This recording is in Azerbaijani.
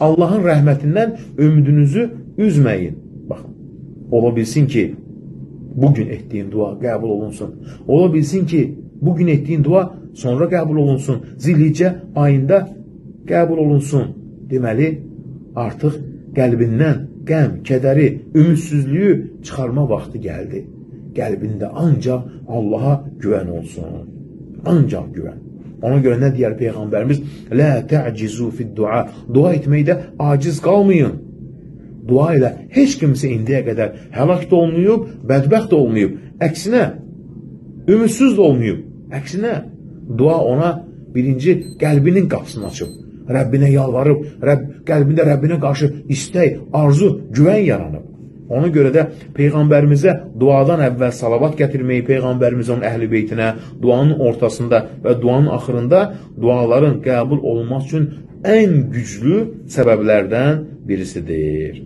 Allah'ın rəhmətindən ümidinizi üzməyin. Baxın, ola bilsin ki, bugün etdiyin dua qəbul olunsun. Ola bilsin ki, bugün etdiyin dua sonra qəbul olunsun. Zilhicce ayında qəbul olunsun. Deməli, artıq qəlbindən qəm, kədəri, ümidsizliyi çıxarma vaxtı gəldi. Qəlbində ancaq Allaha güvən olsun. Ancaq güvən. Ona görə nə deyər Peyğəmbərimiz? Lə tə'cizu fid-dua. Dua etməkdə aciz qalmayın. Dua ilə heç kimsə indiyə qədər həlak da olmayıb, bədbəxt də olmayıb. Əksinə, ümidsiz də olmayıb. Əksinə, dua ona birinci qəlbinin qapısını açıb. Rəbbinə yalvarıb, qəlbində Rəbbinə qarşı istək, arzu, güvən yaranıb. Ona görə də Peyğəmbərimizə duadan əvvəl salavat gətirməyi, Peyğəmbərimizin əhl-i beytinə, duanın ortasında və duanın axırında duaların qəbul olunması üçün ən güclü səbəblərdən birisidir.